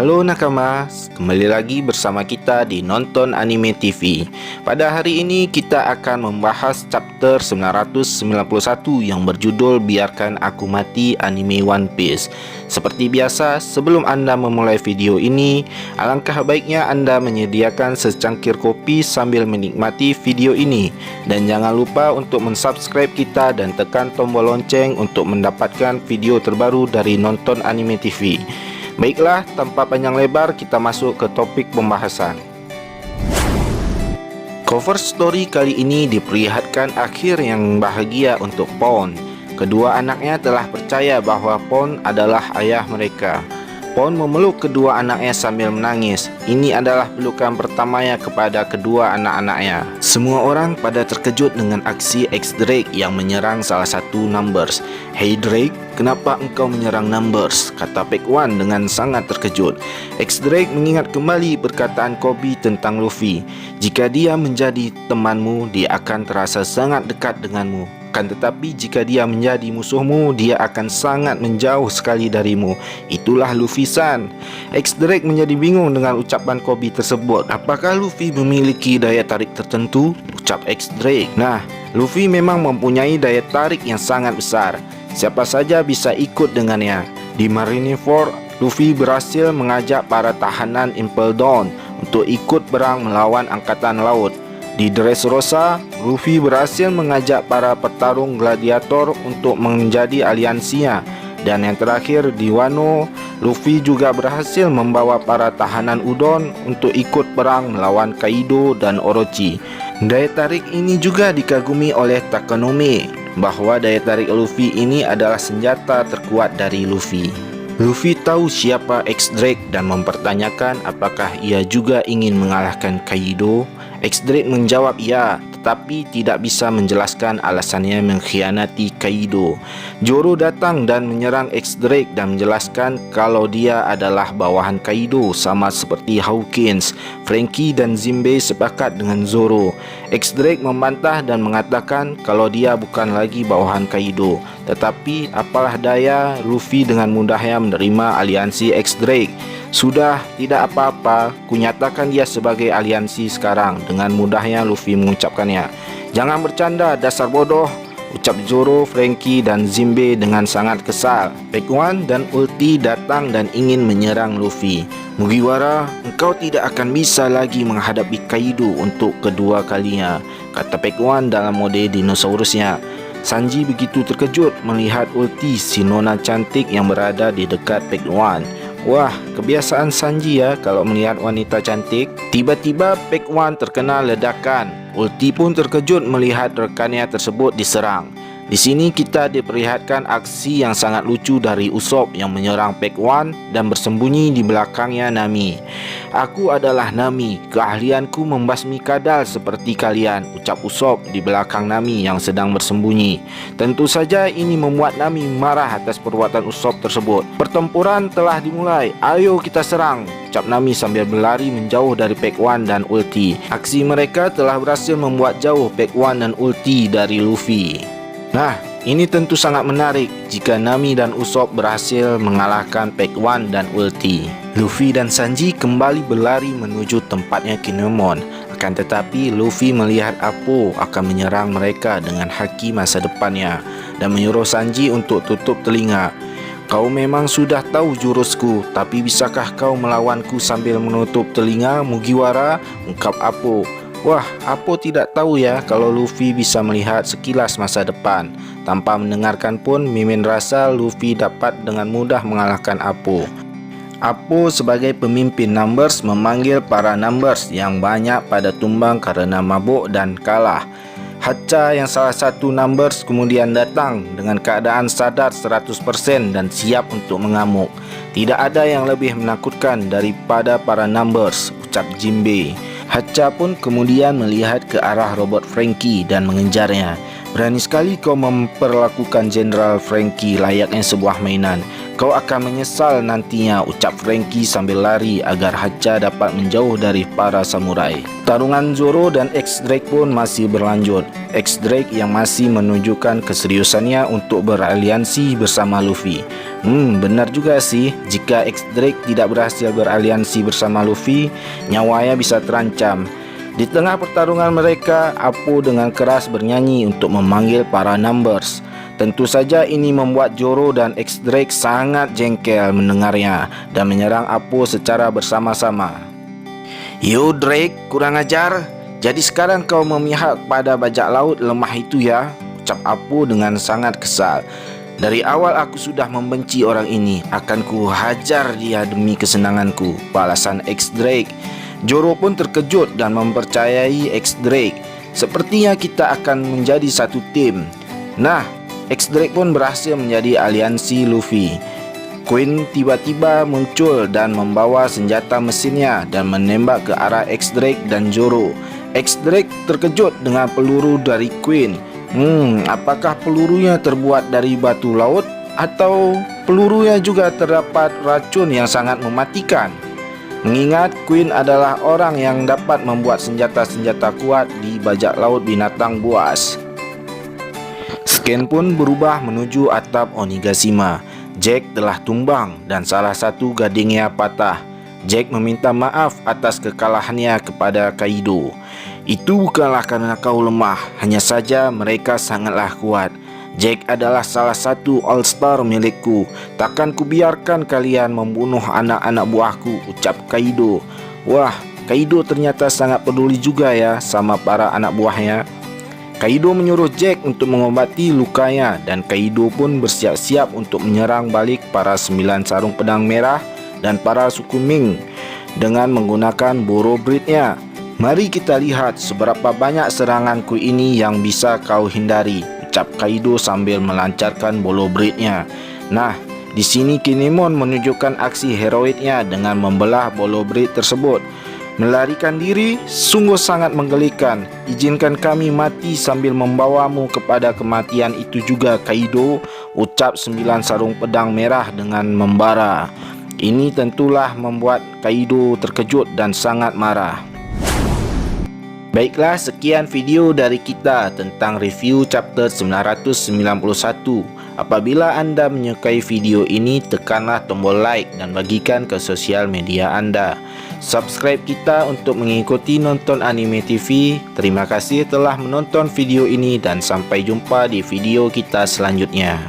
Halo nakama, kembali lagi bersama kita di Nonton Anime TV. Pada hari ini kita akan membahas chapter 991 yang berjudul Biarkan Aku Mati Anime One Piece. Seperti biasa, sebelum Anda memulai video ini, alangkah baiknya Anda menyediakan secangkir kopi sambil menikmati video ini. Dan jangan lupa untuk mensubscribe kita dan tekan tombol lonceng untuk mendapatkan video terbaru dari Nonton Anime TV. Baiklah, tanpa panjang lebar kita masuk ke topik pembahasan. Cover story kali ini diperlihatkan akhir yang bahagia untuk Pon. Kedua anaknya telah percaya bahwa Pon adalah ayah mereka. Pon memeluk kedua anaknya sambil menangis. Ini adalah pelukan pertamanya kepada kedua anak-anaknya. Semua orang pada terkejut dengan aksi X Drake yang menyerang salah satu Numbers. "Hey Drake, kenapa engkau menyerang Numbers?" kata Pac One dengan sangat terkejut. X Drake mengingat kembali perkataan Kobe tentang Luffy. "Jika dia menjadi temanmu, dia akan terasa sangat dekat denganmu. Tetapi jika dia menjadi musuhmu, dia akan sangat menjauh sekali darimu. Itulah Luffy-san." X Drake menjadi bingung dengan ucapan Kobe tersebut. Apakah Luffy memiliki daya tarik tertentu? Ucap X Drake. Nah, Luffy memang mempunyai daya tarik yang sangat besar. Siapa saja bisa ikut dengannya. Di Marineford, Luffy berhasil mengajak para tahanan Impel Down untuk ikut perang melawan Angkatan Laut. Di Dressrosa, Luffy berhasil mengajak para petarung gladiator untuk menjadi aliansinya. Dan yang terakhir di Wano, Luffy juga berhasil membawa para tahanan udon untuk ikut perang melawan Kaido dan Orochi. Daya tarik ini juga dikagumi oleh Takanome, bahwa daya tarik Luffy ini adalah senjata terkuat dari Luffy. Luffy tahu siapa X Drake dan mempertanyakan apakah ia juga ingin mengalahkan Kaido. X Drake menjawab ya, tetapi tidak bisa menjelaskan alasannya mengkhianati Kaido. Zoro datang dan menyerang X Drake dan menjelaskan kalau dia adalah bawahan Kaido, sama seperti Hawkins. Franky dan Jinbei sepakat dengan Zoro. X Drake membantah dan mengatakan kalau dia bukan lagi bawahan Kaido. Tetapi apalah daya, Luffy dengan mudahnya menerima aliansi X Drake. "Sudah, tidak apa-apa, kunyatakan dia sebagai aliansi sekarang." Dengan mudahnya Luffy mengucapkannya. "Jangan bercanda, dasar bodoh," ucap Zoro, Franky dan Jinbei dengan sangat kesal. Pac One dan Ulti datang dan ingin menyerang Luffy. "Mugiwara, engkau tidak akan bisa lagi menghadapi Kaido untuk kedua kalinya," kata Pac One dalam mode dinosaurusnya. Sanji begitu terkejut melihat Ulti, si nona cantik yang berada di dekat Pac One. Wah, kebiasaan Sanji ya kalau melihat wanita cantik. Tiba-tiba Pac One terkena ledakan. Ulti pun terkejut melihat rekannya tersebut diserang. Di sini kita diperlihatkan aksi yang sangat lucu dari Usopp yang menyerang Pac One dan bersembunyi di belakangnya Nami. "Aku adalah Nami, keahlianku membasmi kadal seperti kalian," ucap Usopp di belakang Nami yang sedang bersembunyi. Tentu saja ini membuat Nami marah atas perbuatan Usopp tersebut. "Pertempuran telah dimulai, ayo kita serang," ucap Nami sambil berlari menjauh dari Pac One dan Ulti. Aksi mereka telah berhasil membuat jauh Pac One dan Ulti dari Luffy. Nah, ini tentu sangat menarik jika Nami dan Usopp berhasil mengalahkan Pac One dan Ulti. Luffy dan Sanji kembali berlari menuju tempatnya Kinemon. Akan tetapi Luffy melihat Appo akan menyerang mereka dengan haki masa depannya dan menyuruh Sanji untuk tutup telinga. "Kau memang sudah tahu jurusku, tapi bisakah kau melawanku sambil menutup telinga, Mugiwara?" ungkap Appo. Wah, Appo tidak tahu ya kalau Luffy bisa melihat sekilas masa depan. Tanpa mendengarkan pun, Mimin rasa Luffy dapat dengan mudah mengalahkan Appo. Appo sebagai pemimpin Numbers memanggil para Numbers yang banyak pada tumbang karena mabuk dan kalah. Hatcha yang salah satu Numbers kemudian datang dengan keadaan sadar 100% dan siap untuk mengamuk. "Tidak ada yang lebih menakutkan daripada para Numbers," ucap Jinbei. Hatcha pun kemudian melihat ke arah robot Franky dan mengejarnya. "Berani sekali kau memperlakukan Jenderal Franky layaknya sebuah mainan. Kau akan menyesal nantinya, ucap Franky sambil lari agar Hacha dapat menjauh dari para samurai. Tarungan Zoro dan X-Drake pun masih berlanjut. X-Drake yang masih menunjukkan keseriusannya untuk beraliansi bersama Luffy. Benar juga sih, jika X-Drake tidak berhasil beraliansi bersama Luffy, nyawanya bisa terancam. Di tengah pertarungan mereka, Appo dengan keras bernyanyi untuk memanggil para Numbers. Tentu saja ini membuat Zoro dan X-Drake sangat jengkel mendengarnya dan menyerang Appo secara bersama-sama. "Yo Drake, kurang ajar. Jadi sekarang kau memihak pada bajak laut lemah itu ya?" ucap Appo dengan sangat kesal. "Dari awal aku sudah membenci orang ini. Akan ku hajar dia demi kesenanganku," balasan X-Drake. Zoro pun terkejut dan mempercayai X-Drake. "Sepertinya kita akan menjadi satu tim." Nah, X-Drake pun berhasil menjadi aliansi Luffy. Queen tiba-tiba muncul dan membawa senjata mesinnya dan menembak ke arah X-Drake dan Zoro. X-Drake terkejut dengan peluru dari Queen. Apakah pelurunya terbuat dari batu laut atau pelurunya juga terdapat racun yang sangat mematikan? Mengingat Queen adalah orang yang dapat membuat senjata-senjata kuat di bajak laut binatang buas. Scan pun berubah menuju atap Onigashima. Jack telah tumbang dan salah satu gadingnya patah. Jack meminta maaf atas kekalahannya kepada Kaido. "Itu bukanlah karena kau lemah, hanya saja mereka sangatlah kuat. Jack adalah salah satu all-star milikku. Takkan kubiarkan kalian membunuh anak-anak buahku," ucap Kaido. Wah, Kaido ternyata sangat peduli juga ya sama para anak buahnya. Kaido menyuruh Jack untuk mengobati lukanya dan Kaido pun bersiap-siap untuk menyerang balik para 9 sarung pedang merah dan para suku Ming dengan menggunakan Boro Blade-nya. "Mari kita lihat seberapa banyak seranganku ini yang bisa kau hindari," ucap Kaido sambil melancarkan Boro Blade-nya. Nah, di sini Kinemon menunjukkan aksi heroiknya dengan membelah Boro Blade tersebut. "Melarikan diri sungguh sangat menggelikan. Izinkan kami mati sambil membawamu kepada kematian itu juga, Kaido," ucap 9 sarung pedang merah dengan membara. Ini tentulah membuat Kaido terkejut dan sangat marah. Baiklah, sekian video dari kita tentang review chapter 991. Apabila anda menyukai video ini, tekanlah tombol like dan bagikan ke sosial media anda. Subscribe kita untuk mengikuti nonton anime TV. Terima kasih telah menonton video ini dan sampai jumpa di video kita selanjutnya.